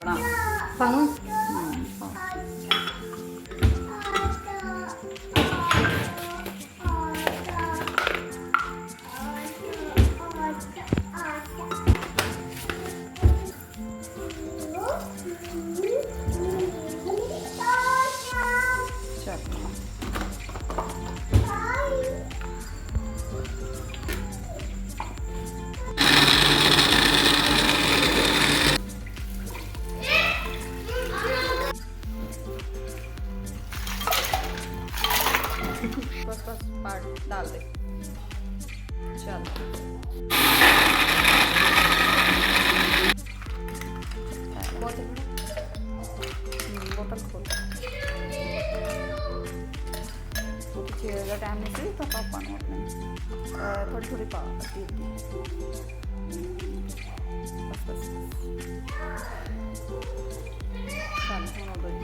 ฝั่งนู้นबस बस पार्ट डाल दे। चलो बोतल खोल छेड़ेगा टाइम नहीं थी तो पापा ने अपने थोड़ी थोड़ी पा दी बस बस चलो दो